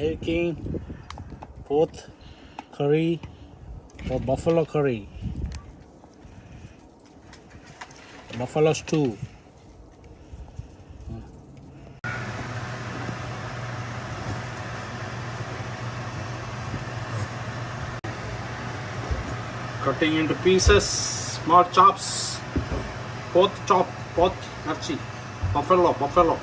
making pork curry or buffalo curry, buffalo stew. Cutting into pieces, small chops, pork chop, pork narchi, buffalo.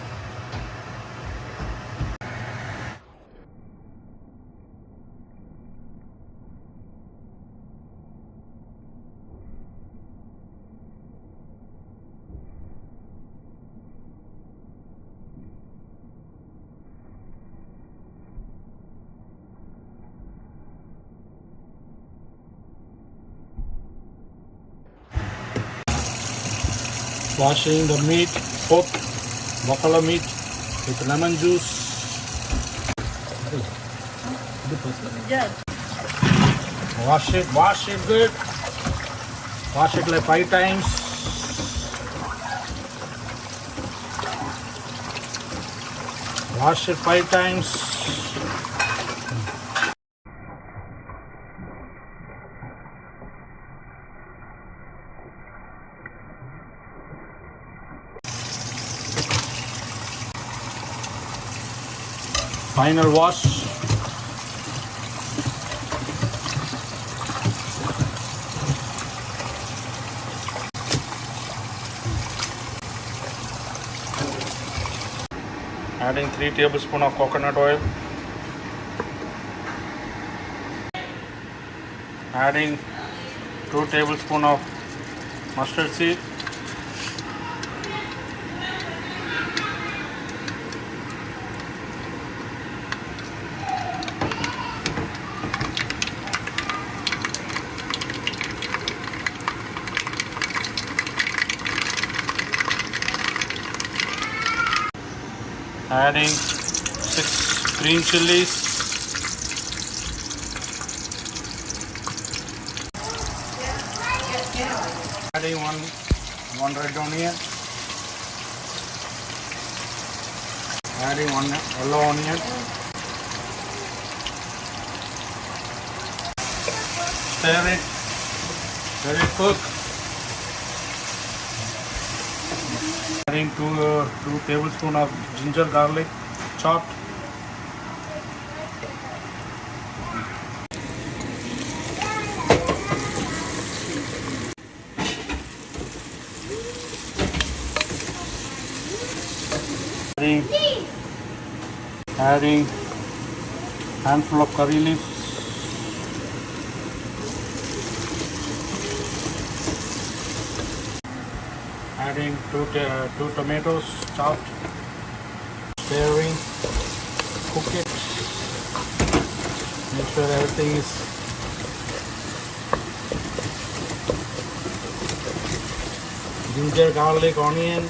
Washing the meat, pork, buffalo meat with lemon juice. Wash it good. Wash it like 5 times. Wash it 5 times. Final wash. Adding 3 tablespoons of coconut oil. Adding 2 tablespoons of mustard seed. Adding 6 green chilies. Adding one red onion. Adding 1 yellow onion. Stir it. Let it cook. Adding 2 tablespoons of ginger garlic chopped. Adding handful of curry leaves. Adding 2 tomatoes chopped. Stirring. Cook it. Make sure everything is ginger, garlic, onion,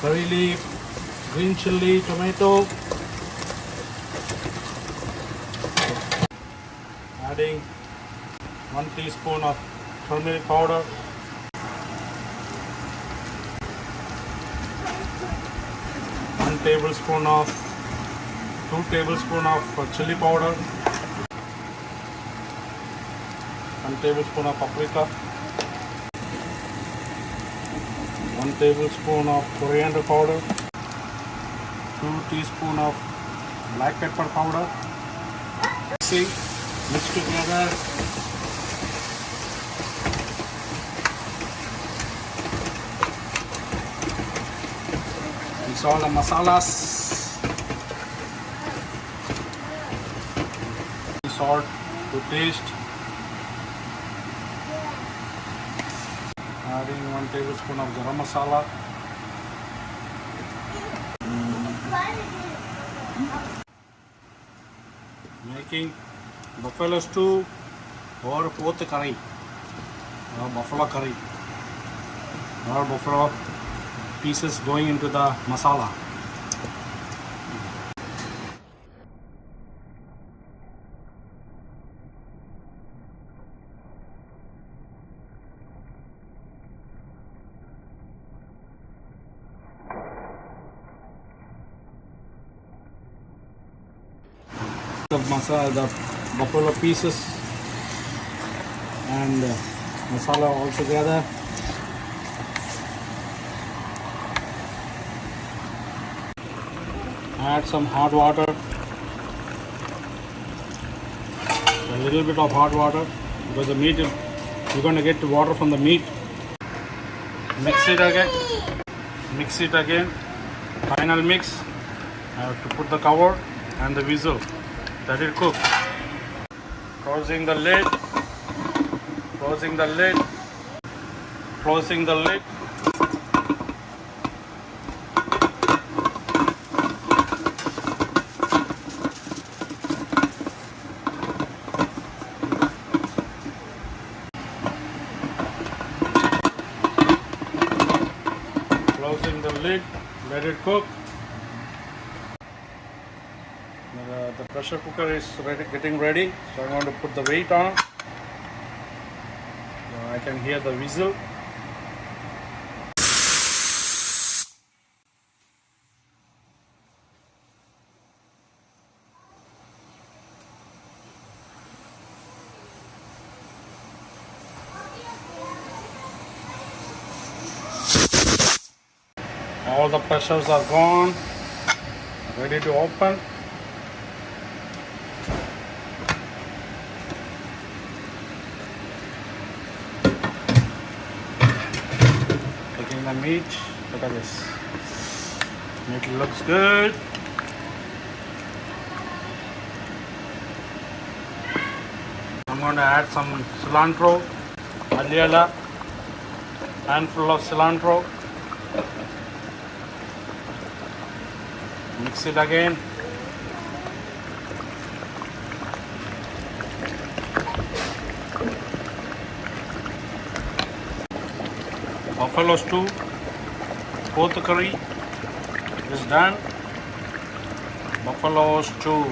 curry leaf, green chili, tomato. Adding 1 teaspoon of turmeric powder. 2 tablespoons of chili powder. 1 tablespoon of paprika. 1 tablespoon of coriander powder. 2 teaspoons of black pepper powder. Mix together. Mix all the masalas. Salt to taste. Adding 1 tablespoon of garam masala. Making buffalo stew or pork curry or buffalo curry or buffalo pieces going into the masala. the masala, the buffalo pieces and masala all together. Add some hot water, a little bit of hot water, because the meat, you're going to get the water from the meat. Mix it again, final mix. I have to put the cover and the whistle, let it cook. Closing the lid, closing the lid, closing the lid. Closing the lid, let it cook. The pressure cooker is getting ready, so I'm going to put the weight on. So I can hear the whistle. All the pressures are gone, ready to open. Taking the meat, look at this. Meat looks good. I'm going to add some cilantro, aliala, handful of cilantro. Mix it again. Buffalo stew, poth curry is done. Buffalo stew.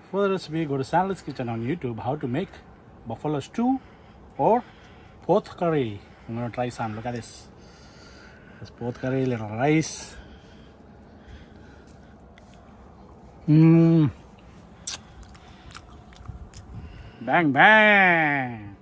For the recipe, go to Sanlit's Kitchen on YouTube. How to make buffalo stew or poth curry. I'm gonna try some. Look at this. This poth curry, little rice. Bang bang.